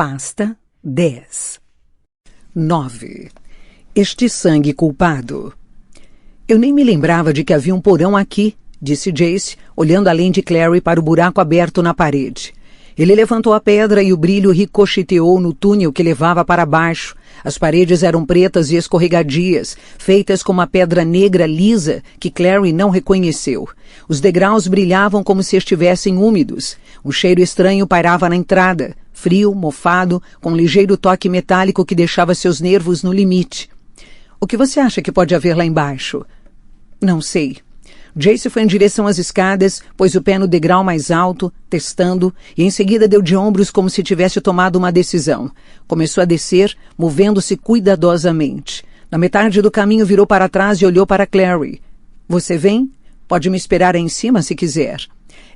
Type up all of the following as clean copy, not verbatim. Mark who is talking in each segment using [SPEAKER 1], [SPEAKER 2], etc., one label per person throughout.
[SPEAKER 1] Pasta 10. 9. Este sangue culpado. Eu nem me lembrava de que havia um porão aqui, disse Jace, olhando além de Clary para o buraco aberto na parede. Ele levantou a pedra e o brilho ricocheteou no túnel que levava para baixo. As paredes eram pretas e escorregadias, feitas com uma pedra negra lisa que Clary não reconheceu. Os degraus brilhavam como se estivessem úmidos. Um cheiro estranho pairava na entrada, frio, mofado, com um ligeiro toque metálico que deixava seus nervos no limite. O que você acha que pode haver lá embaixo? Não sei. Jace foi em direção às escadas, pôs o pé no degrau mais alto, testando, e em seguida deu de ombros como se tivesse tomado uma decisão. Começou a descer, movendo-se cuidadosamente. Na metade do caminho virou para trás e olhou para Clary. Você vem? Pode me esperar aí em cima se quiser.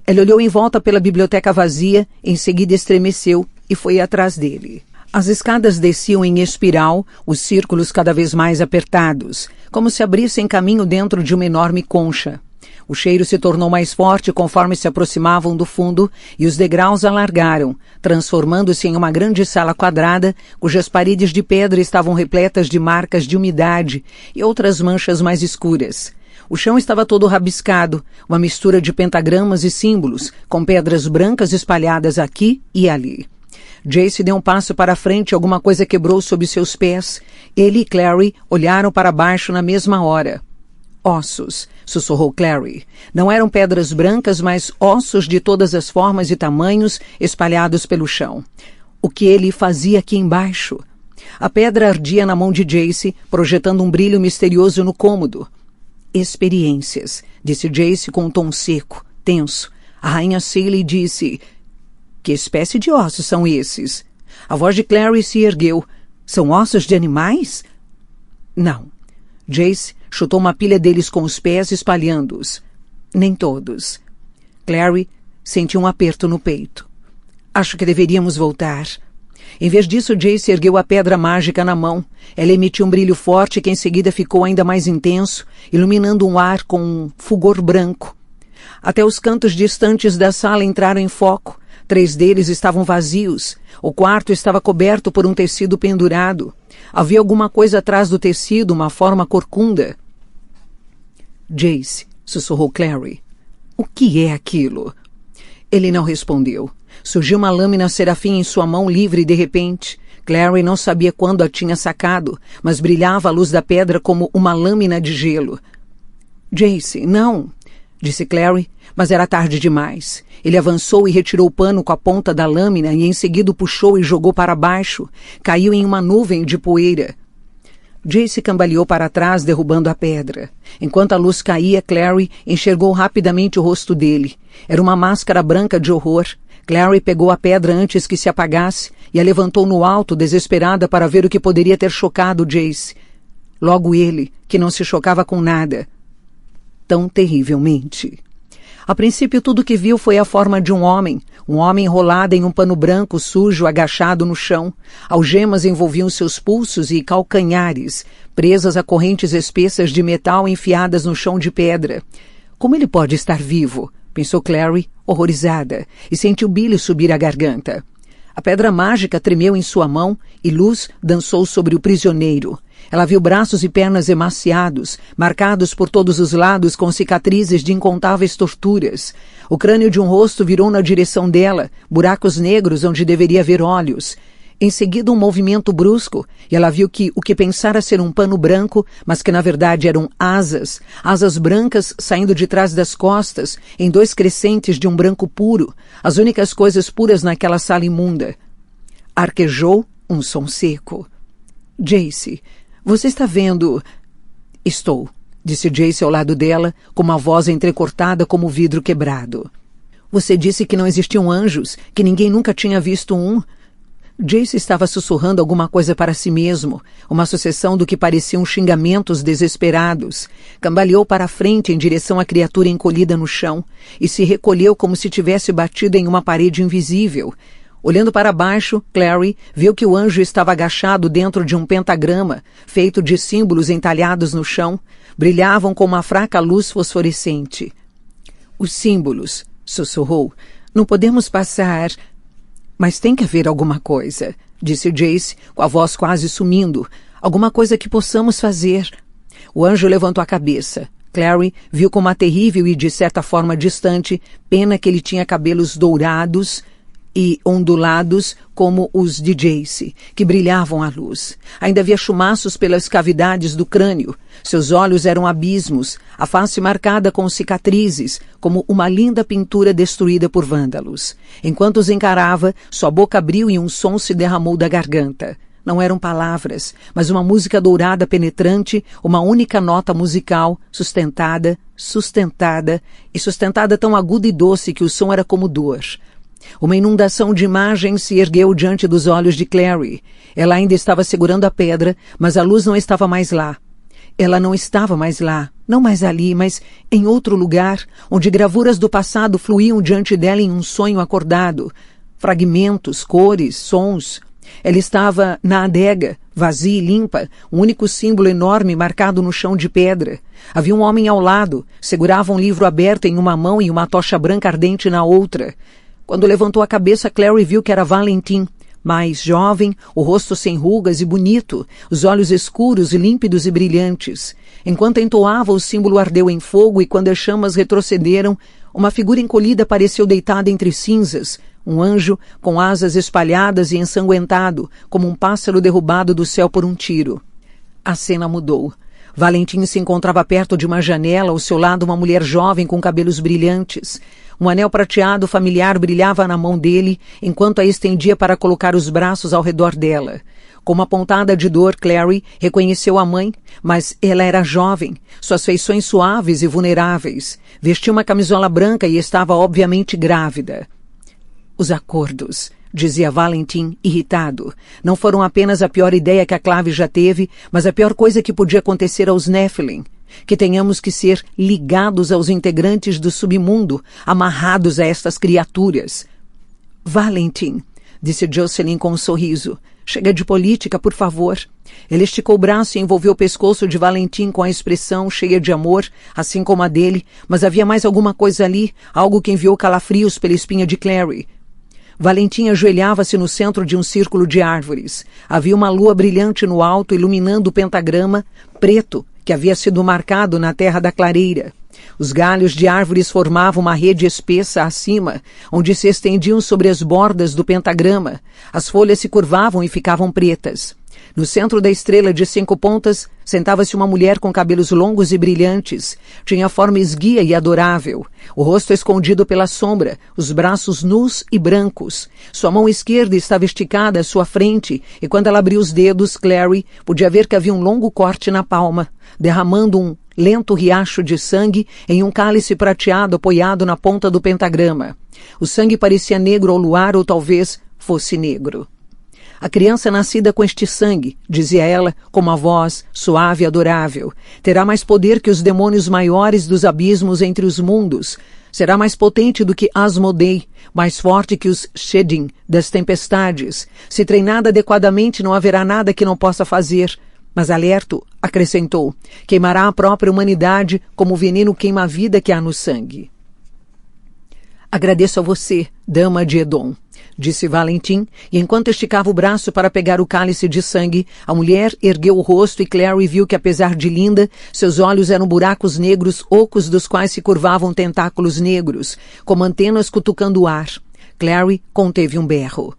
[SPEAKER 1] Ela olhou em volta pela biblioteca vazia, em seguida estremeceu e foi atrás dele. As escadas desciam em espiral, os círculos cada vez mais apertados, como se abrissem caminho dentro de uma enorme concha. O cheiro se tornou mais forte conforme se aproximavam do fundo e os degraus alargaram, transformando-se em uma grande sala quadrada, cujas paredes de pedra estavam repletas de marcas de umidade e outras manchas mais escuras. O chão estava todo rabiscado, uma mistura de pentagramas e símbolos, com pedras brancas espalhadas aqui e ali. Jace deu um passo para frente e alguma coisa quebrou sob seus pés. Ele e Clary olharam para baixo na mesma hora. Ossos, sussurrou Clary. Não eram pedras brancas, mas ossos de todas as formas e tamanhos espalhados pelo chão. O que ele fazia aqui embaixo? A pedra ardia na mão de Jace, projetando um brilho misterioso no cômodo. Experiências, disse Jace com um tom seco, tenso. A rainha Seeley disse... Que espécie de ossos são esses? A voz de Clary se ergueu. São ossos de animais? Não. Jace chutou uma pilha deles com os pés, espalhando-os. Nem todos. Clary sentiu um aperto no peito. Acho que deveríamos voltar. Em vez disso, Jace ergueu a pedra mágica na mão. Ela emitiu um brilho forte que em seguida ficou ainda mais intenso, iluminando um ar com um fulgor branco. Até os cantos distantes da sala entraram em foco. 3 deles estavam vazios. O quarto estava coberto por um tecido pendurado. Havia alguma coisa atrás do tecido, uma forma corcunda. Jace, sussurrou Clary. O que é aquilo? Ele não respondeu. Surgiu uma lâmina serafim em sua mão livre de repente. Clary não sabia quando a tinha sacado, mas brilhava à luz da pedra como uma lâmina de gelo. Jace, não, disse Clary, mas era tarde demais. Ele avançou e retirou o pano com a ponta da lâmina e em seguida o puxou e jogou para baixo. Caiu em uma nuvem de poeira. Jace cambaleou para trás, derrubando a pedra. Enquanto a luz caía, Clary enxergou rapidamente o rosto dele. Era uma máscara branca de horror. Clary pegou a pedra antes que se apagasse e a levantou no alto, desesperada para ver o que poderia ter chocado Jace. Logo ele, que não se chocava com nada. Tão terrivelmente. A princípio tudo que viu foi a forma de um homem enrolado em um pano branco sujo agachado no chão. Algemas envolviam seus pulsos e calcanhares, presas a correntes espessas de metal enfiadas no chão de pedra. Como ele pode estar vivo? Pensou Clary, horrorizada, e sentiu Billy subir a garganta. A pedra mágica tremeu em sua mão e luz dançou sobre o prisioneiro. Ela viu braços e pernas emaciados, marcados por todos os lados com cicatrizes de incontáveis torturas. O crânio de um rosto virou na direção dela, buracos negros onde deveria haver olhos. Em seguida, um movimento brusco, e ela viu que o que pensara ser um pano branco, mas que na verdade eram asas brancas saindo de trás das costas, em 2 crescentes de um branco puro, as únicas coisas puras naquela sala imunda. Arquejou um som seco. Jace, você está vendo... Estou, disse Jace ao lado dela, com uma voz entrecortada como vidro quebrado. Você disse que não existiam anjos, que ninguém nunca tinha visto um... Jace estava sussurrando alguma coisa para si mesmo, uma sucessão do que pareciam xingamentos desesperados. Cambaleou para a frente em direção à criatura encolhida no chão e se recolheu como se tivesse batido em uma parede invisível. Olhando para baixo, Clary viu que o anjo estava agachado dentro de um pentagrama, feito de símbolos entalhados no chão. Brilhavam com uma fraca luz fosforescente. Os símbolos, sussurrou. Não podemos passar... Mas tem que haver alguma coisa, disse Jace, com a voz quase sumindo. Alguma coisa que possamos fazer. O anjo levantou a cabeça. Clary viu com uma terrível e, de certa forma, distante pena que ele tinha cabelos dourados e ondulados como os de Jace, que brilhavam à luz. Ainda havia chumaços pelas cavidades do crânio. Seus olhos eram abismos, a face marcada com cicatrizes, como uma linda pintura destruída por vândalos. Enquanto os encarava, sua boca abriu e um som se derramou da garganta. Não eram palavras, mas uma música dourada penetrante, uma única nota musical, sustentada tão aguda e doce que o som era como dor. Uma inundação de imagens se ergueu diante dos olhos de Clary. Ela ainda estava segurando a pedra, mas a luz não estava mais lá. Ela não estava mais lá, não mais ali, mas em outro lugar, onde gravuras do passado fluíam diante dela em um sonho acordado. Fragmentos, cores, sons. Ela estava na adega, vazia e limpa, um único símbolo enorme marcado no chão de pedra. Havia um homem ao lado, segurava um livro aberto em uma mão e uma tocha branca ardente na outra. Quando levantou a cabeça, Clary viu que era Valentim, mais jovem, o rosto sem rugas e bonito, os olhos escuros, límpidos e brilhantes. Enquanto entoava, o símbolo ardeu em fogo e quando as chamas retrocederam, uma figura encolhida apareceu deitada entre cinzas, um anjo com asas espalhadas e ensanguentado, como um pássaro derrubado do céu por um tiro. A cena mudou. Valentim se encontrava perto de uma janela, ao seu lado uma mulher jovem com cabelos brilhantes. Um anel prateado familiar brilhava na mão dele, enquanto a estendia para colocar os braços ao redor dela. Com uma pontada de dor, Clary reconheceu a mãe, mas ela era jovem, suas feições suaves e vulneráveis. Vestia uma camisola branca e estava obviamente grávida. Os acordos, dizia Valentim, irritado, não foram apenas a pior ideia que a Clave já teve, mas a pior coisa que podia acontecer aos Nephilim. Que tenhamos que ser ligados aos integrantes do submundo, amarrados a estas criaturas. Valentim, disse Jocelyn com um sorriso, chega de política, por favor. Ele esticou o braço e envolveu o pescoço de Valentim com a expressão cheia de amor, assim como a dele, mas havia mais alguma coisa ali, algo que enviou calafrios pela espinha de Clary. Valentim ajoelhava-se no centro de um círculo de árvores. Havia uma lua brilhante no alto, iluminando o pentagrama preto que havia sido marcado na terra da clareira. Os galhos de árvores formavam uma rede espessa acima, onde se estendiam sobre as bordas do pentagrama. As folhas se curvavam e ficavam pretas. No centro da estrela de 5 pontas, sentava-se uma mulher com cabelos longos e brilhantes. Tinha forma esguia e adorável, o rosto escondido pela sombra, os braços nus e brancos. Sua mão esquerda estava esticada à sua frente, e quando ela abriu os dedos, Clary podia ver que havia um longo corte na palma, derramando um lento riacho de sangue em um cálice prateado apoiado na ponta do pentagrama. O sangue parecia negro ao luar, ou talvez fosse negro. A criança nascida com este sangue, dizia ela com uma voz suave e adorável, terá mais poder que os demônios maiores dos abismos entre os mundos. Será mais potente do que Asmodei, mais forte que os Sheddin das tempestades. Se treinada adequadamente, não haverá nada que não possa fazer. Mas Alerto, acrescentou, queimará a própria humanidade como o veneno queima a vida que há no sangue. Agradeço a você, dama de Edom, disse Valentim, e enquanto esticava o braço para pegar o cálice de sangue, a mulher ergueu o rosto e Clary viu que, apesar de linda, seus olhos eram buracos negros ocos dos quais se curvavam tentáculos negros, como antenas cutucando o ar. Clary conteve um berro.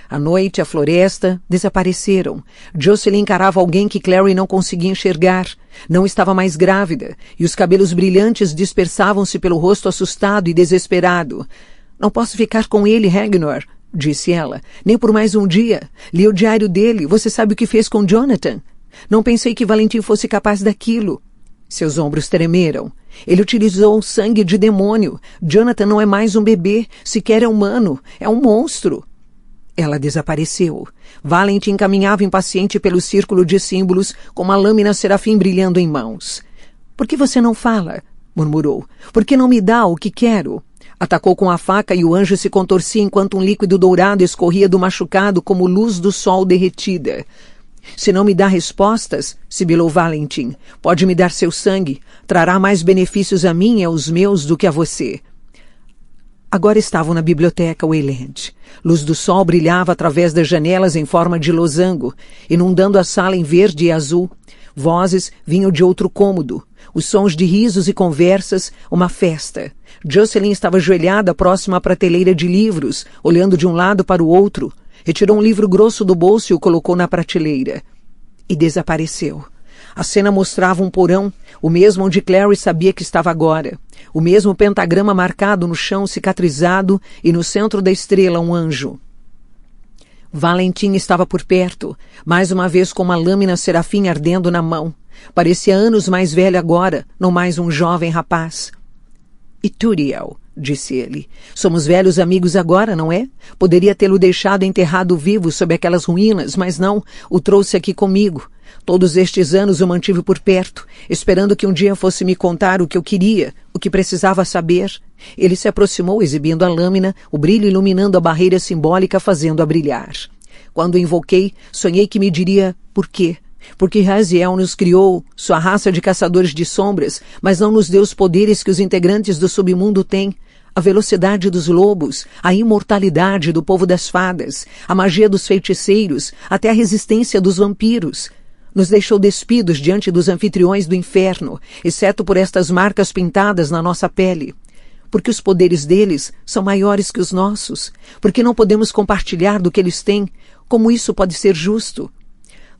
[SPEAKER 1] A noite, a floresta, desapareceram. Jocelyn encarava alguém que Clary não conseguia enxergar. Não estava mais grávida, e os cabelos brilhantes dispersavam-se pelo rosto assustado e desesperado. Não posso ficar com ele, Ragnar, disse ela, nem por mais um dia. Li o diário dele, você sabe o que fez com Jonathan? Não pensei que Valentim fosse capaz daquilo. Seus ombros tremeram. Ele utilizou sangue de demônio. Jonathan não é mais um bebê, sequer é humano, é um monstro. Ela desapareceu. Valentim caminhava impaciente pelo círculo de símbolos, com uma lâmina serafim brilhando em mãos. — Por que você não fala? Murmurou. — Por que não me dá o que quero? Atacou com a faca e o anjo se contorcia enquanto um líquido dourado escorria do machucado como luz do sol derretida. — Se não me dá respostas, sibilou Valentim, pode me dar seu sangue. Trará mais benefícios a mim e aos meus do que a você. Agora estavam na biblioteca Wayland. Luz do sol brilhava através das janelas em forma de losango, inundando a sala em verde e azul. Vozes vinham de outro cômodo. Os sons de risos e conversas, uma festa. Jocelyn estava ajoelhada próxima à prateleira de livros, olhando de um lado para o outro. Retirou um livro grosso do bolso e o colocou na prateleira. E desapareceu. A cena mostrava um porão, o mesmo onde Clary sabia que estava agora. O mesmo pentagrama marcado no chão cicatrizado e no centro da estrela um anjo. Valentim estava por perto, mais uma vez com uma lâmina serafim ardendo na mão. Parecia anos mais velho agora, não mais um jovem rapaz. Ituriel, disse ele, somos velhos amigos agora, não é? Poderia tê-lo deixado enterrado vivo sob aquelas ruínas, mas não, o trouxe aqui comigo. Todos estes anos o mantive por perto, esperando que um dia fosse me contar o que eu queria, o que precisava saber. Ele se aproximou exibindo a lâmina, o brilho iluminando a barreira simbólica, fazendo-a brilhar. Quando o invoquei, sonhei que me diria por quê. Porque Raziel nos criou, sua raça de caçadores de sombras, mas não nos deu os poderes que os integrantes do submundo têm. A velocidade dos lobos, a imortalidade do povo das fadas, a magia dos feiticeiros, até a resistência dos vampiros. Nos deixou despidos diante dos anfitriões do inferno, exceto por estas marcas pintadas na nossa pele. Porque os poderes deles são maiores que os nossos. Porque não podemos compartilhar do que eles têm. Como isso pode ser justo?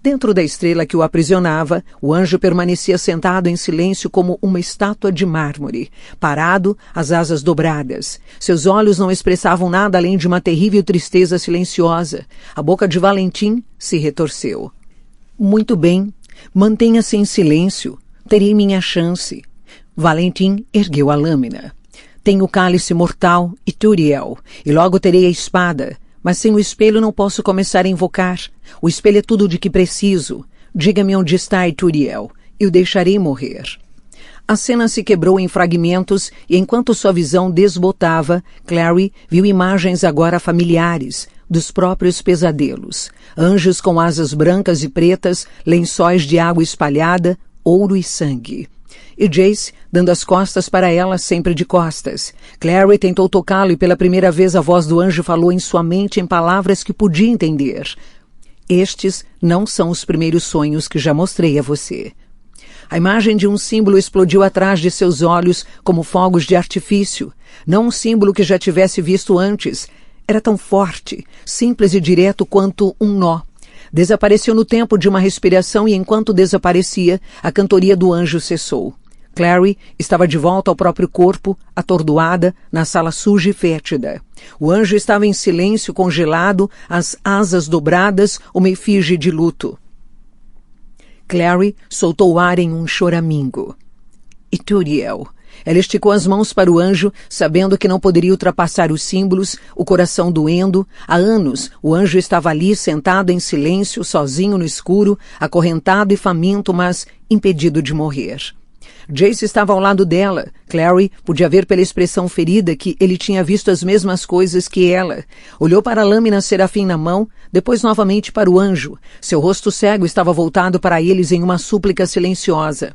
[SPEAKER 1] Dentro da estrela que o aprisionava, o anjo permanecia sentado em silêncio como uma estátua de mármore, parado, as asas dobradas. Seus olhos não expressavam nada além de uma terrível tristeza silenciosa. A boca de Valentim se retorceu. Muito bem, mantenha-se em silêncio. Terei minha chance. Valentim ergueu a lâmina. Tenho o cálice mortal, Ituriel, e logo terei a espada. Mas sem o espelho não posso começar a invocar. O espelho é tudo de que preciso. Diga-me onde está Ituriel. Eu deixarei morrer. A cena se quebrou em fragmentos e enquanto sua visão desbotava, Clary viu imagens agora familiares, dos próprios pesadelos. Anjos com asas brancas e pretas, lençóis de água espalhada, ouro e sangue. E Jace, dando as costas para ela, sempre de costas. Clary tentou tocá-lo e pela primeira vez a voz do anjo falou em sua mente em palavras que podia entender. Estes não são os primeiros sonhos que já mostrei a você. A imagem de um símbolo explodiu atrás de seus olhos como fogos de artifício. Não um símbolo que já tivesse visto antes. Era tão forte, simples e direto quanto um nó. Desapareceu no tempo de uma respiração e enquanto desaparecia, a cantoria do anjo cessou. Clary estava de volta ao próprio corpo, atordoada, na sala suja e fétida. O anjo estava em silêncio, congelado, as asas dobradas, uma efígie de luto. Clary soltou o ar em um choramingo. Ituriel. Ela esticou as mãos para o anjo, sabendo que não poderia ultrapassar os símbolos, o coração doendo. Há anos, o anjo estava ali, sentado em silêncio, sozinho no escuro, acorrentado e faminto, mas impedido de morrer. Jace estava ao lado dela. Clary podia ver pela expressão ferida que ele tinha visto as mesmas coisas que ela. Olhou para a lâmina serafim na mão, depois novamente para o anjo. Seu rosto cego estava voltado para eles em uma súplica silenciosa.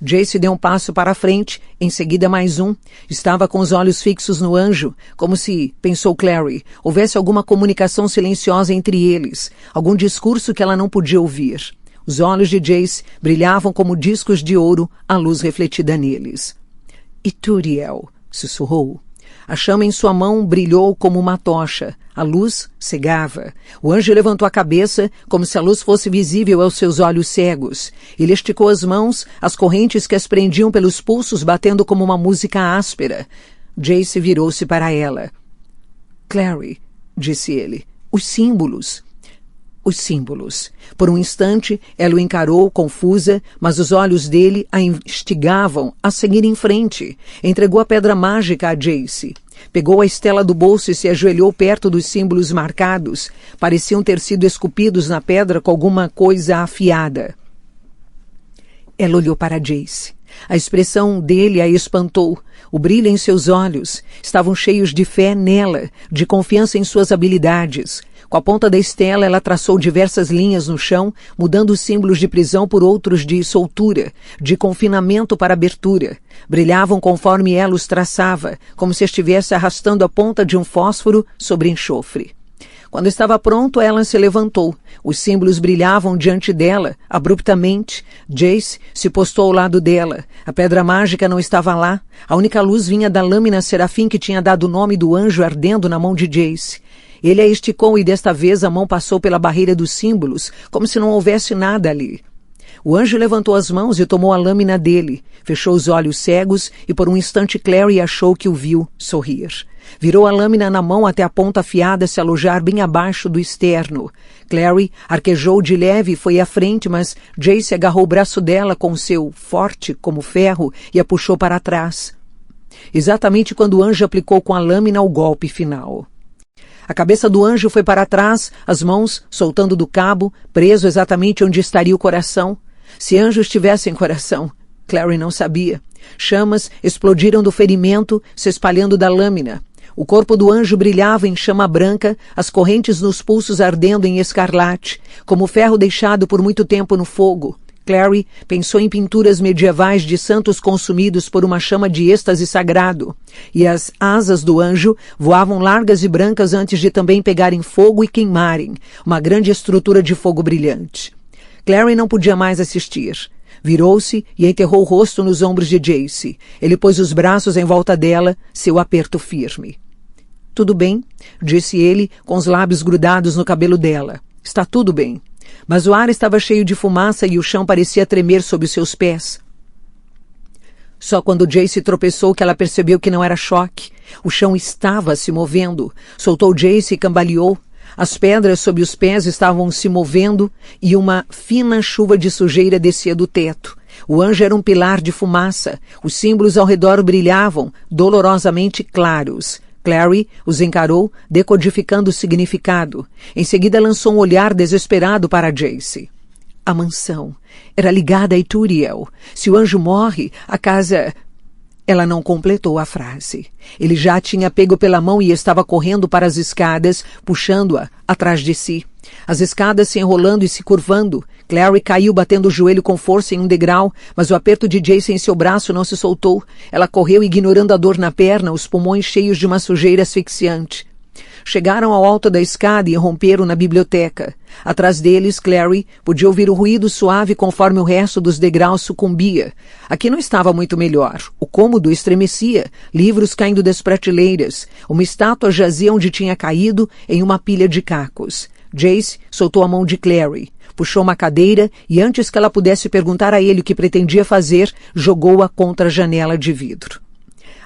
[SPEAKER 1] Jace deu um passo para a frente, em seguida mais um. Estava com os olhos fixos no anjo, como se, pensou Clary, houvesse alguma comunicação silenciosa entre eles, algum discurso que ela não podia ouvir. Os olhos de Jace brilhavam como discos de ouro, a luz refletida neles. Ituriel, sussurrou. A chama em sua mão brilhou como uma tocha. A luz cegava. O anjo levantou a cabeça, como se a luz fosse visível aos seus olhos cegos. Ele esticou as mãos, as correntes que as prendiam pelos pulsos batendo como uma música áspera. Jace virou-se para ela. Clary, disse ele, os símbolos. Os símbolos. Por um instante, ela o encarou, confusa, mas os olhos dele a instigavam a seguir em frente. Entregou a pedra mágica a Jace. Pegou a estela do bolso e se ajoelhou perto dos símbolos marcados. Pareciam ter sido esculpidos na pedra com alguma coisa afiada. Ela olhou para Jace. A expressão dele a espantou. O brilho em seus olhos estavam cheios de fé nela, de confiança em suas habilidades. Com a ponta da estela, ela traçou diversas linhas no chão, mudando os símbolos de prisão por outros de soltura, de confinamento para abertura. Brilhavam conforme ela os traçava, como se estivesse arrastando a ponta de um fósforo sobre enxofre. Quando estava pronto, Alan se levantou. Os símbolos brilhavam diante dela, abruptamente. Jace se postou ao lado dela. A pedra mágica não estava lá. A única luz vinha da lâmina serafim que tinha dado o nome do anjo ardendo na mão de Jace. Ele a esticou e desta vez a mão passou pela barreira dos símbolos, como se não houvesse nada ali. O anjo levantou as mãos e tomou a lâmina dele. Fechou os olhos cegos e por um instante Clary achou que o viu sorrir. Virou a lâmina na mão até a ponta afiada se alojar bem abaixo do externo. Clary arquejou de leve e foi à frente, mas Jace agarrou o braço dela com o seu forte como ferro e a puxou para trás. Exatamente quando o anjo aplicou com a lâmina o golpe final. A cabeça do anjo foi para trás, as mãos soltando do cabo, preso exatamente onde estaria o coração. Se anjos tivessem coração, Clary não sabia. Chamas explodiram do ferimento, se espalhando da lâmina. O corpo do anjo brilhava em chama branca, as correntes nos pulsos ardendo em escarlate, como ferro deixado por muito tempo no fogo. Clary pensou em pinturas medievais de santos consumidos por uma chama de êxtase sagrado, e as asas do anjo voavam largas e brancas antes de também pegarem fogo e queimarem, uma grande estrutura de fogo brilhante. Clary não podia mais assistir. Virou-se e enterrou o rosto nos ombros de Jace. Ele pôs os braços em volta dela, seu aperto firme. Tudo bem, disse ele, com os lábios grudados no cabelo dela. Está tudo bem. Mas o ar estava cheio de fumaça e o chão parecia tremer sob os seus pés. Só quando Jace tropeçou que ela percebeu que não era choque. O chão estava se movendo. Soltou Jace e cambaleou. As pedras sob os pés estavam se movendo e uma fina chuva de sujeira descia do teto. O anjo era um pilar de fumaça. Os símbolos ao redor brilhavam, dolorosamente claros. Clary os encarou, decodificando o significado. Em seguida lançou um olhar desesperado para Jace. A mansão era ligada a Ithuriel. Se o anjo morre, a casa... Ela não completou a frase. Ele já a tinha pego pela mão e estava correndo para as escadas, puxando-a atrás de si. As escadas se enrolando e se curvando. Clary caiu batendo o joelho com força em um degrau, mas o aperto de Jace em seu braço não se soltou. Ela correu ignorando a dor na perna, os pulmões cheios de uma sujeira asfixiante. Chegaram ao alto da escada e irromperam na biblioteca. Atrás deles, Clary podia ouvir o ruído suave conforme o resto dos degraus sucumbia. Aqui não estava muito melhor. O cômodo estremecia, livros caindo das prateleiras. Uma estátua jazia onde tinha caído em uma pilha de cacos. Jace soltou a mão de Clary, puxou uma cadeira e antes que ela pudesse perguntar a ele o que pretendia fazer, jogou-a contra a janela de vidro.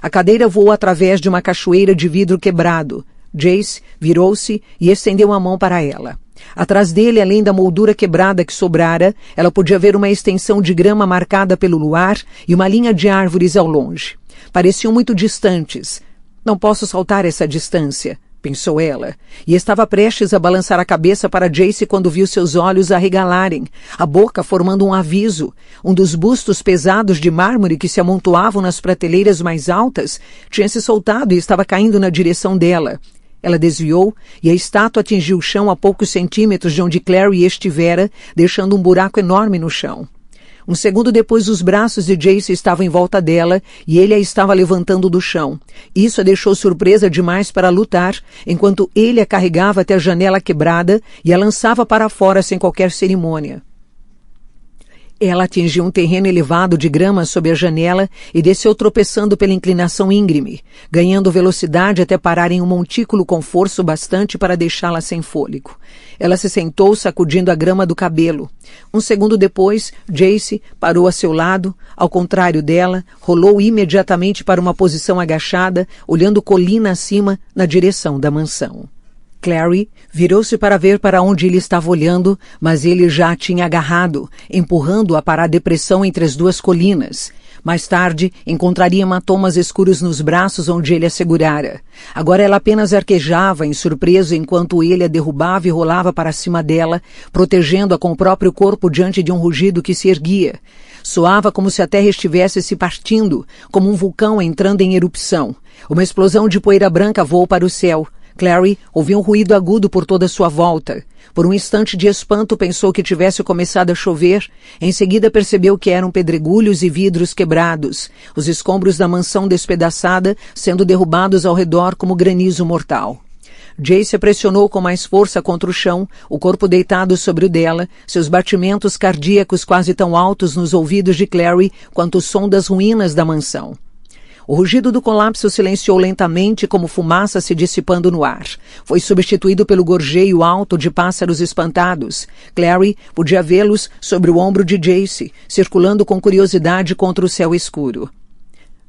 [SPEAKER 1] A cadeira voou através de uma cachoeira de vidro quebrado. Jace virou-se e estendeu a mão para ela. Atrás dele, além da moldura quebrada que sobrara, ela podia ver uma extensão de grama marcada pelo luar e uma linha de árvores ao longe. Pareciam muito distantes. Não posso saltar essa distância, pensou ela, e estava prestes a balançar a cabeça para Jace quando viu seus olhos arregalarem, a boca formando um aviso. Um dos bustos pesados de mármore que se amontoavam nas prateleiras mais altas tinha se soltado e estava caindo na direção dela. Ela desviou e a estátua atingiu o chão a poucos centímetros de onde Clary estivera, deixando um buraco enorme no chão. Um segundo depois, os braços de Jace estavam em volta dela e ele a estava levantando do chão. Isso a deixou surpresa demais para lutar, enquanto ele a carregava até a janela quebrada e a lançava para fora sem qualquer cerimônia. Ela atingiu um terreno elevado de grama sob a janela e desceu tropeçando pela inclinação íngreme, ganhando velocidade até parar em um montículo com força bastante para deixá-la sem fôlego. Ela se sentou sacudindo a grama do cabelo. Um segundo depois, Jace parou a seu lado, ao contrário dela, rolou imediatamente para uma posição agachada, olhando colina acima na direção da mansão. Clary virou-se para ver para onde ele estava olhando, mas ele já a tinha agarrado, empurrando-a para a depressão entre as duas colinas. Mais tarde, encontraria hematomas escuros nos braços onde ele a segurara. Agora ela apenas arquejava, em surpresa, enquanto ele a derrubava e rolava para cima dela, protegendo-a com o próprio corpo diante de um rugido que se erguia. Soava como se a terra estivesse se partindo, como um vulcão entrando em erupção. Uma explosão de poeira branca voou para o céu. Clary ouviu um ruído agudo por toda sua volta. Por um instante de espanto pensou que tivesse começado a chover. Em seguida percebeu que eram pedregulhos e vidros quebrados, os escombros da mansão despedaçada sendo derrubados ao redor como granizo mortal. Jace a pressionou com mais força contra o chão, o corpo deitado sobre o dela, seus batimentos cardíacos quase tão altos nos ouvidos de Clary quanto o som das ruínas da mansão. O rugido do colapso silenciou lentamente como fumaça se dissipando no ar. Foi substituído pelo gorjeio alto de pássaros espantados. Clary podia vê-los sobre o ombro de Jace, circulando com curiosidade contra o céu escuro.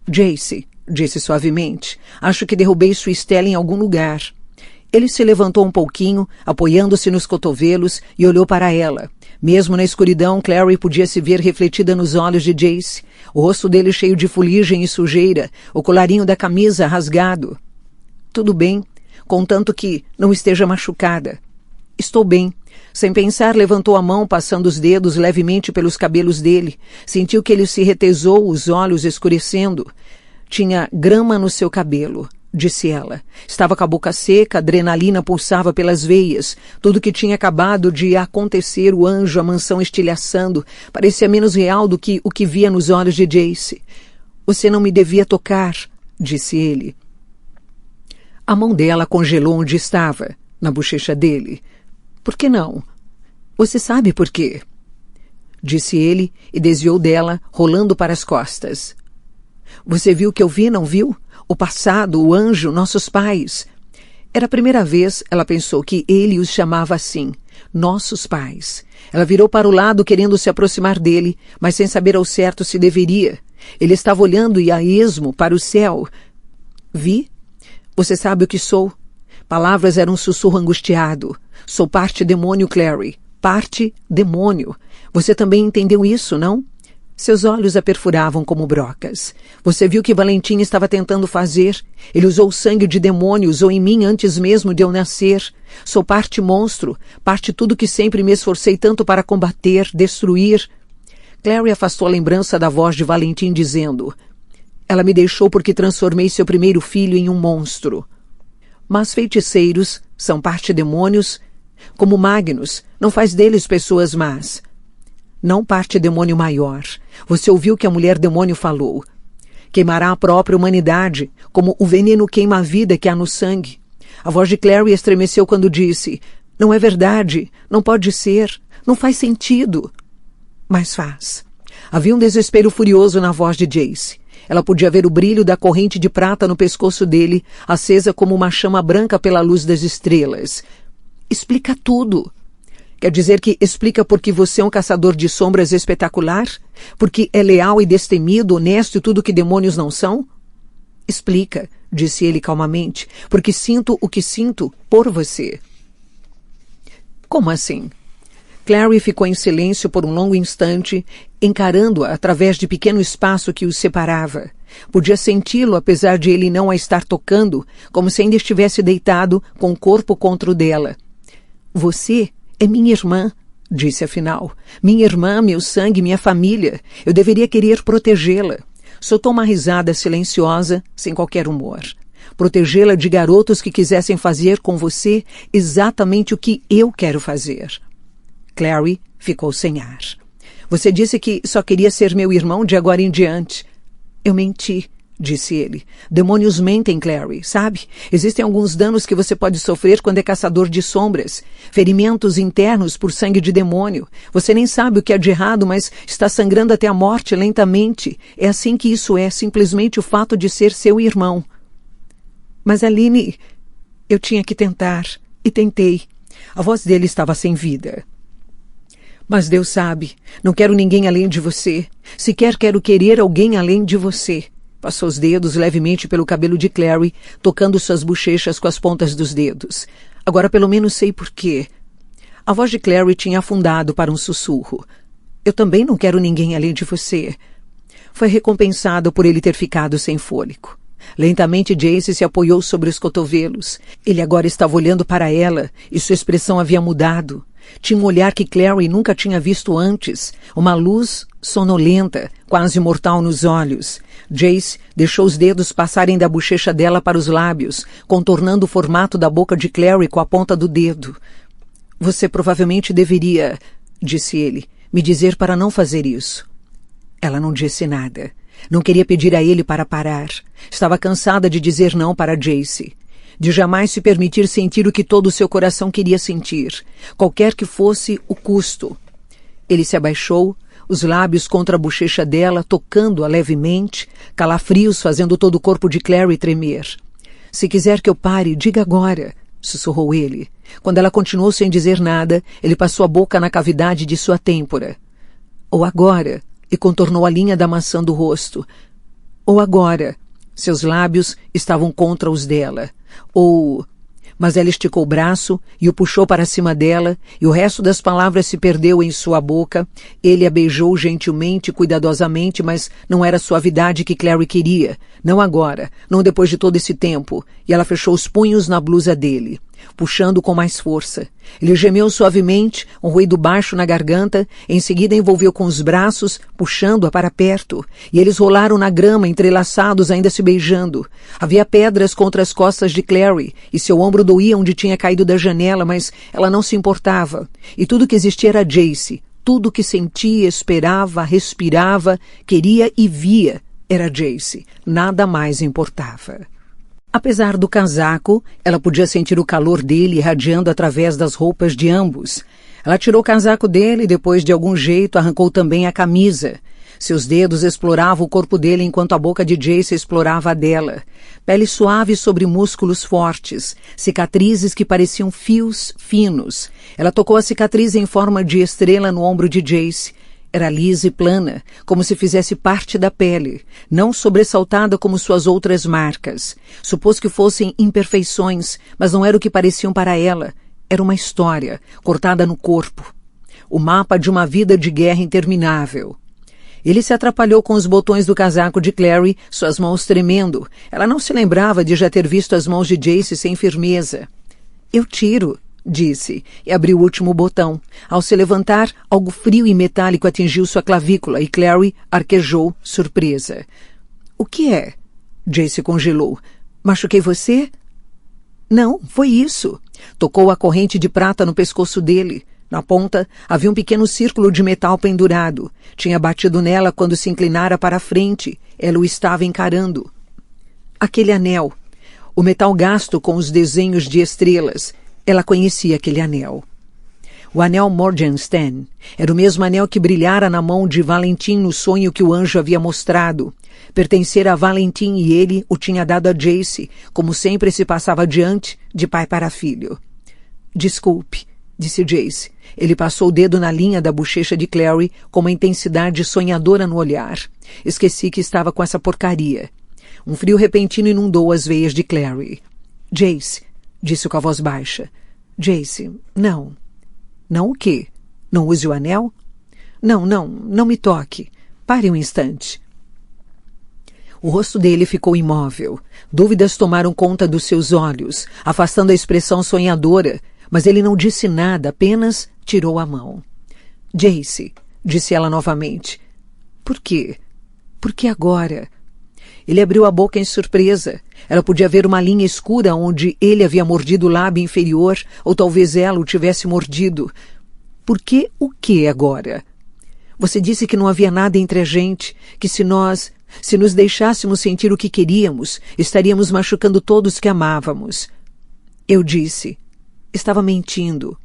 [SPEAKER 1] Jace, disse suavemente, acho que derrubei sua Estela em algum lugar. Ele se levantou um pouquinho, apoiando-se nos cotovelos, e olhou para ela. Mesmo na escuridão, Clary podia se ver refletida nos olhos de Jace, o rosto dele cheio de fuligem e sujeira, o colarinho da camisa rasgado. Tudo bem, contanto que não esteja machucada. Estou bem. Sem pensar, levantou a mão, passando os dedos levemente pelos cabelos dele. Sentiu que ele se retesou, os olhos escurecendo. Tinha grama no seu cabelo, disse ela. Estava com a boca seca, a adrenalina pulsava pelas veias. Tudo que tinha acabado de acontecer, o anjo, a mansão estilhaçando, parecia menos real do que o que via nos olhos de Jace. Você não me devia tocar, disse ele. A mão dela congelou onde estava, na bochecha dele. Por que não? Você sabe por quê? Disse ele e desviou dela, rolando para as costas. Você viu o que eu vi, não viu? O passado, o anjo, nossos pais. Era a primeira vez, ela pensou, que ele os chamava assim, nossos pais. Ela virou para o lado querendo se aproximar dele, mas sem saber ao certo se deveria. Ele estava olhando e a esmo para o céu. Vi? Você sabe o que sou? Palavras eram um sussurro angustiado. Sou parte demônio, Clary. Parte demônio. Você também entendeu isso, não? Seus olhos a perfuravam como brocas. Você viu que Valentim estava tentando fazer? Ele usou o sangue de demônio, usou em mim antes mesmo de eu nascer. Sou parte monstro, parte tudo que sempre me esforcei tanto para combater, destruir. Clary afastou a lembrança da voz de Valentim dizendo: ela me deixou porque transformei seu primeiro filho em um monstro. Mas feiticeiros são parte demônios, como Magnus, não faz deles pessoas más. Não parte demônio maior. Você ouviu o que a mulher demônio falou. Queimará a própria humanidade, como o veneno queima a vida que há no sangue. A voz de Clary estremeceu quando disse: não é verdade, não pode ser, não faz sentido. Mas faz. Havia um desespero furioso na voz de Jace. Ela podia ver o brilho da corrente de prata no pescoço dele, acesa como uma chama branca pela luz das estrelas. Explica tudo. Quer dizer que explica porque você é um caçador de sombras espetacular? Porque é leal e destemido, honesto e tudo que demônios não são? Explica, disse ele calmamente, porque sinto o que sinto por você. Como assim? Clary ficou em silêncio por um longo instante, encarando-a através de pequeno espaço que os separava. Podia senti-lo, apesar de ele não a estar tocando, como se ainda estivesse deitado, com o corpo contra o dela. Você é minha irmã, disse afinal. Minha irmã, meu sangue, minha família. Eu deveria querer protegê-la. Soltou uma risada silenciosa, sem qualquer humor. Protegê-la de garotos que quisessem fazer com você exatamente o que eu quero fazer. Clary ficou sem ar. Você disse que só queria ser meu irmão de agora em diante. Eu menti, disse ele. Demônios mentem, Clary, sabe? Existem alguns danos que você pode sofrer quando é caçador de sombras. Ferimentos internos por sangue de demônio. Você nem sabe o que é de errado, mas está sangrando até a morte lentamente. É assim que isso é, simplesmente o fato de ser seu irmão. Mas, Aline, eu tinha que tentar. E tentei. A voz dele estava sem vida. Mas Deus sabe, não quero ninguém além de você. Sequer quero querer alguém além de você. Passou os dedos levemente pelo cabelo de Clary, tocando suas bochechas com as pontas dos dedos. Agora pelo menos sei por quê. A voz de Clary tinha afundado para um sussurro. Eu também não quero ninguém além de você. Foi recompensado por ele ter ficado sem fôlego. Lentamente Jace se apoiou sobre os cotovelos. Ele agora estava olhando para ela e sua expressão havia mudado. Tinha um olhar que Clary nunca tinha visto antes, uma luz sonolenta, quase mortal nos olhos. Jace deixou os dedos passarem da bochecha dela para os lábios, contornando o formato da boca de Clary com a ponta do dedo. Você provavelmente deveria, disse ele, me dizer para não fazer isso. Ela não disse nada. Não queria pedir a ele para parar. Estava cansada de dizer não para Jace. De jamais se permitir sentir o que todo o seu coração queria sentir, qualquer que fosse o custo. Ele se abaixou, os lábios contra a bochecha dela, tocando-a levemente, calafrios fazendo todo o corpo de Clary tremer. Se quiser que eu pare, diga agora, sussurrou ele. Quando ela continuou sem dizer nada, ele passou a boca na cavidade de sua têmpora. Ou agora, e contornou a linha da maçã do rosto. Ou agora. Seus lábios estavam contra os dela. Ou... Mas ela esticou o braço e o puxou para cima dela, e o resto das palavras se perdeu em sua boca. Ele a beijou gentilmente e cuidadosamente, mas não era a suavidade que Clary queria. Não agora, não depois de todo esse tempo. E ela fechou os punhos na blusa dele, puxando com mais força. Ele gemeu suavemente, um ruído baixo na garganta, em seguida envolveu com os braços, puxando-a para perto. E eles rolaram na grama, entrelaçados, ainda se beijando. Havia pedras contra as costas de Clary, e seu ombro doía onde tinha caído da janela, mas ela não se importava. E tudo que existia era Jace. Tudo que sentia, esperava, respirava, queria e via era Jace. Nada mais importava. Apesar do casaco, ela podia sentir o calor dele irradiando através das roupas de ambos. Ela tirou o casaco dele e depois, de algum jeito, arrancou também a camisa. Seus dedos exploravam o corpo dele enquanto a boca de Jace explorava a dela. Pele suave sobre músculos fortes, cicatrizes que pareciam fios finos. Ela tocou a cicatriz em forma de estrela no ombro de Jace. Era lisa e plana, como se fizesse parte da pele, não sobressaltada como suas outras marcas. Supôs que fossem imperfeições, mas não era o que pareciam para ela. Era uma história, cortada no corpo. O mapa de uma vida de guerra interminável. Ele se atrapalhou com os botões do casaco de Clary, suas mãos tremendo. Ela não se lembrava de já ter visto as mãos de Jace sem firmeza. Eu tiro, disse, e abriu o último botão. Ao se levantar, algo frio e metálico atingiu sua clavícula e Clary arquejou, surpresa. O que é? Jace congelou. Machuquei você? Não, foi isso. Tocou a corrente de prata no pescoço dele. Na ponta, havia um pequeno círculo de metal pendurado. Tinha batido nela quando se inclinara para a frente. Ela o estava encarando. Aquele anel. O metal gasto com os desenhos de estrelas. Ela conhecia aquele anel. O anel Morgenstern era o mesmo anel que brilhara na mão de Valentim no sonho que o anjo havia mostrado. Pertencera a Valentim e ele o tinha dado a Jace, como sempre se passava adiante, de pai para filho. Desculpe, disse Jace. Ele passou o dedo na linha da bochecha de Clary com uma intensidade sonhadora no olhar. Esqueci que estava com essa porcaria. Um frio repentino inundou as veias de Clary. Jace, disse com a voz baixa. Jace, não. Não o quê? Não use o anel? Não me toque. Pare um instante. O rosto dele ficou imóvel. Dúvidas tomaram conta dos seus olhos, afastando a expressão sonhadora, mas ele não disse nada, apenas tirou a mão. Jace, disse ela novamente. Por quê? Por que agora? Ele abriu a boca em surpresa. Ela podia ver uma linha escura onde ele havia mordido o lábio inferior, ou talvez ela o tivesse mordido. Por que o que agora? Você disse que não havia nada entre a gente, que se nos deixássemos sentir o que queríamos, estaríamos machucando todos que amávamos. Eu disse. Estava mentindo.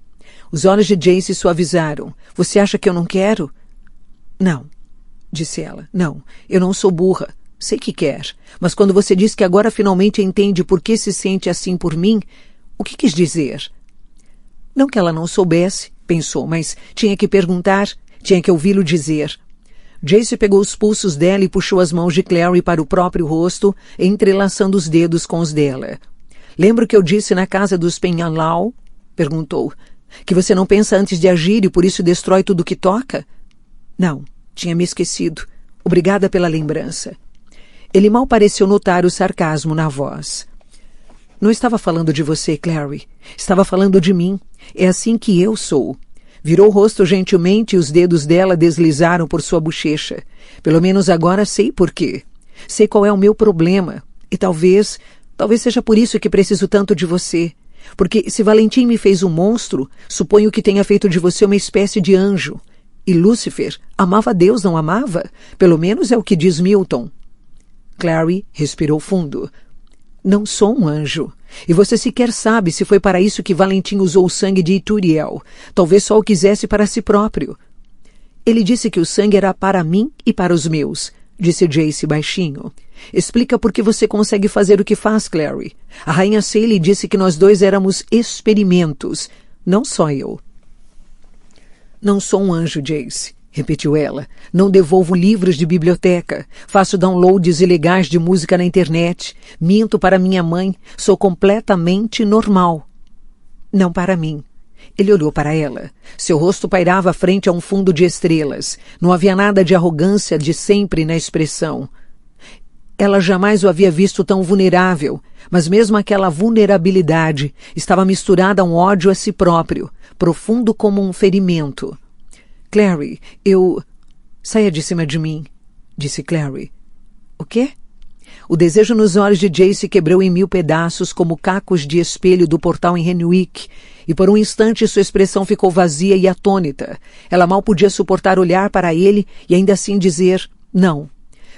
[SPEAKER 1] Os olhos de Jace suavizaram. Você acha que eu não quero? Não, disse ela. Não, eu não sou burra. Sei que quer. Mas quando você diz que agora finalmente entende por que se sente assim por mim, o que quis dizer? Não que ela não soubesse, pensou, mas tinha que perguntar, tinha que ouvi-lo dizer. Jace pegou os pulsos dela e puxou as mãos de Clary para o próprio rosto, entrelaçando os dedos com os dela. Lembra o que eu disse na casa dos Penhallow? Perguntou. Que você não pensa antes de agir e por isso destrói tudo que toca? Não, tinha me esquecido. Obrigada pela lembrança. Ele mal pareceu notar o sarcasmo na voz. Não estava falando de você, Clary. Estava falando de mim. É assim que eu sou. Virou o rosto gentilmente e os dedos dela deslizaram por sua bochecha. Pelo menos agora sei por quê. Sei qual é o meu problema. E talvez seja por isso que preciso tanto de você. Porque se Valentim me fez um monstro, suponho que tenha feito de você uma espécie de anjo. E Lúcifer amava Deus, não amava? Pelo menos é o que diz Milton. Clary respirou fundo. Não sou um anjo. E você sequer sabe se foi para isso que Valentim usou o sangue de Ithuriel. Talvez só o quisesse para si próprio. Ele disse que o sangue era para mim e para os meus, disse Jace baixinho. Explica por que você consegue fazer o que faz, Clary. A rainha Saley disse que nós dois éramos experimentos, não só eu. Não sou um anjo, Jace, repetiu ela. Não devolvo livros de biblioteca. Faço downloads ilegais de música na internet. Minto para minha mãe. Sou completamente normal. Não para mim. Ele olhou para ela. Seu rosto pairava frente a um fundo de estrelas. Não havia nada de arrogância de sempre na expressão. Ela jamais o havia visto tão vulnerável, mas mesmo aquela vulnerabilidade estava misturada a um ódio a si próprio, profundo como um ferimento. Clary, Saia de cima de mim, disse Clary. O quê? O desejo nos olhos de Jace quebrou em 1000 pedaços como cacos de espelho do portal em Renwick, e por um instante sua expressão ficou vazia e atônita. Ela mal podia suportar olhar para ele e ainda assim dizer não.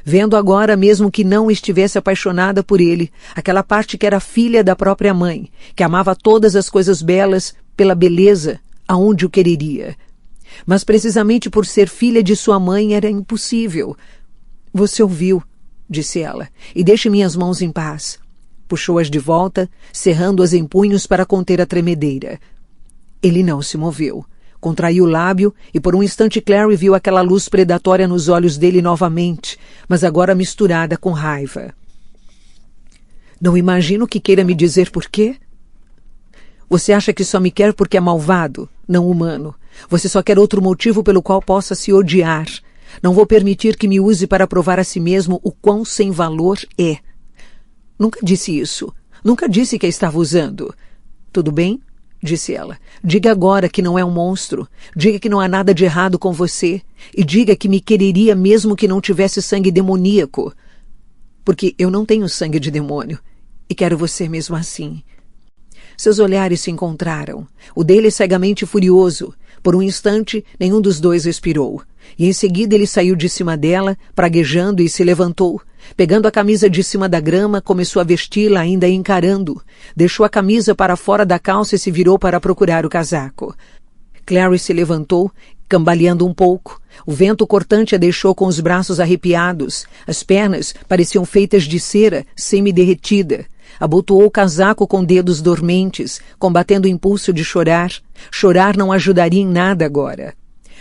[SPEAKER 1] Vendo agora, mesmo que não estivesse apaixonada por ele, aquela parte que era filha da própria mãe, que amava todas as coisas belas pela beleza, aonde o quereria. Mas precisamente por ser filha de sua mãe era impossível. Você ouviu, disse ela, e deixe minhas mãos em paz. Puxou-as de volta, cerrando-as em punhos para conter a tremedeira. Ele não se moveu. Contraiu o lábio e por um instante Clary viu aquela luz predatória nos olhos dele novamente, mas agora misturada com raiva. Não imagino que queira me dizer por quê? Você acha que só me quer porque é malvado, não humano. Você só quer outro motivo pelo qual possa se odiar. Não vou permitir que me use para provar a si mesmo o quão sem valor é. Nunca disse isso. Nunca disse que a estava usando. Tudo bem? Disse ela. Diga agora que não é um monstro. Diga que não há nada de errado com você. E diga que me quereria mesmo que não tivesse sangue demoníaco. Porque eu não tenho sangue de demônio. E quero você mesmo assim. Seus olhares se encontraram. O dele cegamente furioso. Por um instante, nenhum dos dois respirou. E em seguida ele saiu de cima dela, praguejando, e se levantou. Pegando a camisa de cima da grama, começou a vesti-la ainda encarando. Deixou a camisa para fora da calça e se virou para procurar o casaco. Clary se levantou, cambaleando um pouco. O vento cortante a deixou com os braços arrepiados. As pernas pareciam feitas de cera, semi-derretida. Abotoou o casaco com dedos dormentes, combatendo o impulso de chorar. Chorar não ajudaria em nada agora.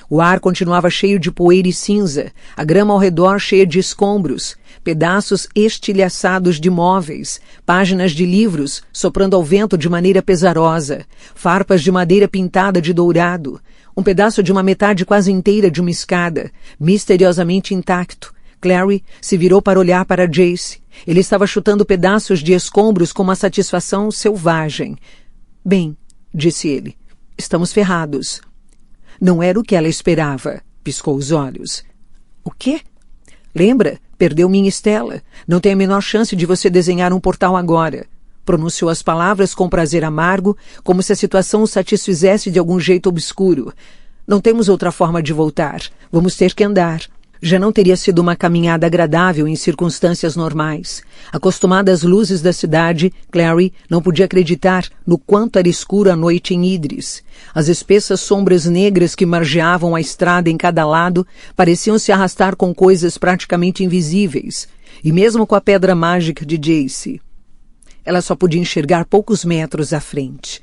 [SPEAKER 1] O ar continuava cheio de poeira e cinza, a grama ao redor cheia de escombros, pedaços estilhaçados de móveis, páginas de livros soprando ao vento de maneira pesarosa, farpas de madeira pintada de dourado, um pedaço de uma metade quase inteira de uma escada, misteriosamente intacto. Clary se virou para olhar para Jace. Ele estava chutando pedaços de escombros com uma satisfação selvagem. Bem, disse ele, estamos ferrados. Não era o que ela esperava. Piscou os olhos. O quê? Lembra? Perdeu minha Estela. Não tem a menor chance de você desenhar um portal agora. Pronunciou as palavras com prazer amargo, como se a situação o satisfizesse de algum jeito obscuro. Não temos outra forma de voltar. Vamos ter que andar. Já não teria sido uma caminhada agradável em circunstâncias normais. Acostumada às luzes da cidade, Clary não podia acreditar no quanto era escuro a noite em Idris. As espessas sombras negras que margeavam a estrada em cada lado pareciam se arrastar com coisas praticamente invisíveis. E mesmo com a pedra mágica de Jace, ela só podia enxergar poucos metros à frente.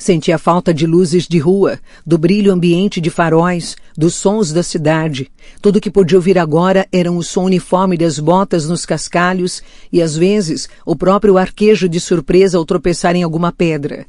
[SPEAKER 1] Sentia falta de luzes de rua, do brilho ambiente de faróis, dos sons da cidade. Tudo que podia ouvir agora era o som uniforme das botas nos cascalhos e, às vezes, o próprio arquejo de surpresa ao tropeçar em alguma pedra.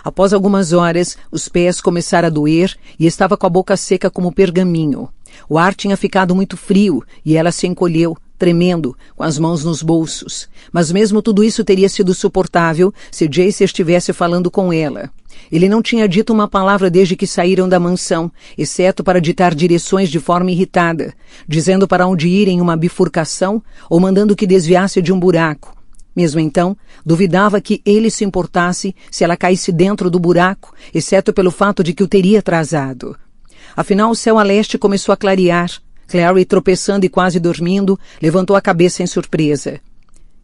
[SPEAKER 1] Após algumas horas, os pés começaram a doer e estava com a boca seca como pergaminho. O ar tinha ficado muito frio e ela se encolheu, tremendo, com as mãos nos bolsos. Mas mesmo tudo isso teria sido suportável se Jace estivesse falando com ela. Ele não tinha dito uma palavra desde que saíram da mansão, exceto para ditar direções de forma irritada, dizendo para onde ir em uma bifurcação ou mandando que desviasse de um buraco. Mesmo então, duvidava que ele se importasse se ela caísse dentro do buraco, exceto pelo fato de que o teria atrasado. Afinal, o céu a leste começou a clarear. Clary, tropeçando e quase dormindo, levantou a cabeça em surpresa.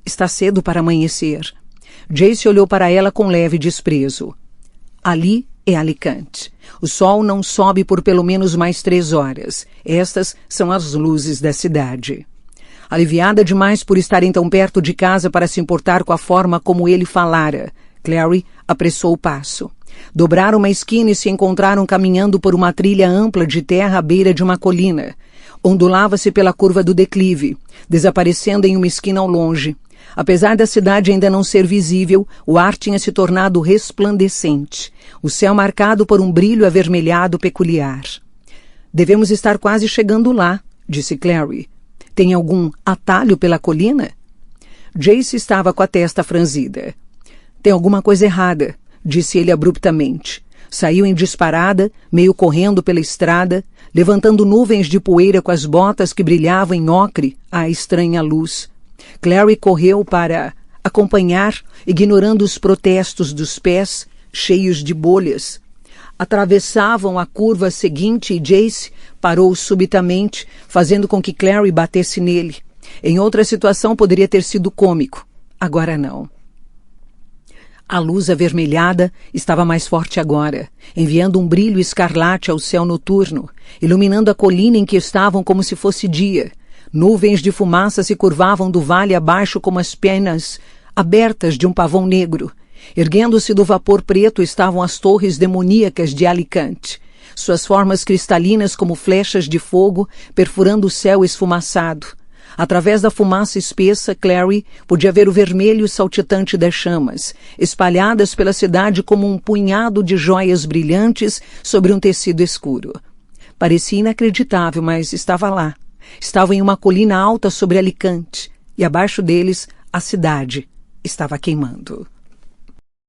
[SPEAKER 1] Está cedo para amanhecer. Jace olhou para ela com leve desprezo. Ali é Alicante. O sol não sobe por pelo menos mais 3 horas. Estas são as luzes da cidade. Aliviada demais por estarem tão perto de casa para se importar com a forma como ele falara, Clary apressou o passo. Dobraram uma esquina e se encontraram caminhando por uma trilha ampla de terra à beira de uma colina. Ondulava-se pela curva do declive, desaparecendo em uma esquina ao longe. Apesar da cidade ainda não ser visível, o ar tinha se tornado resplandecente, o céu marcado por um brilho avermelhado peculiar. Devemos estar quase chegando lá, disse Clary. Tem algum atalho pela colina? Jace estava com a testa franzida. Tem alguma coisa errada, disse ele abruptamente. Saiu em disparada, meio correndo pela estrada, levantando nuvens de poeira com as botas que brilhavam em ocre à estranha luz. Clary correu para acompanhar, ignorando os protestos dos pés, cheios de bolhas. Atravessavam a curva seguinte e Jace parou subitamente, fazendo com que Clary batesse nele. Em outra situação poderia ter sido cômico. Agora não. A luz avermelhada estava mais forte agora, enviando um brilho escarlate ao céu noturno, iluminando a colina em que estavam como se fosse dia. Nuvens de fumaça se curvavam do vale abaixo como as penas abertas de um pavão negro. Erguendo-se do vapor preto estavam as torres demoníacas de Alicante, suas formas cristalinas como flechas de fogo perfurando o céu esfumaçado. Através da fumaça espessa, Clary podia ver o vermelho saltitante das chamas, espalhadas pela cidade como um punhado de joias brilhantes sobre um tecido escuro. Parecia inacreditável, mas estava lá. Estavam em uma colina alta sobre Alicante, e abaixo deles a cidade estava queimando.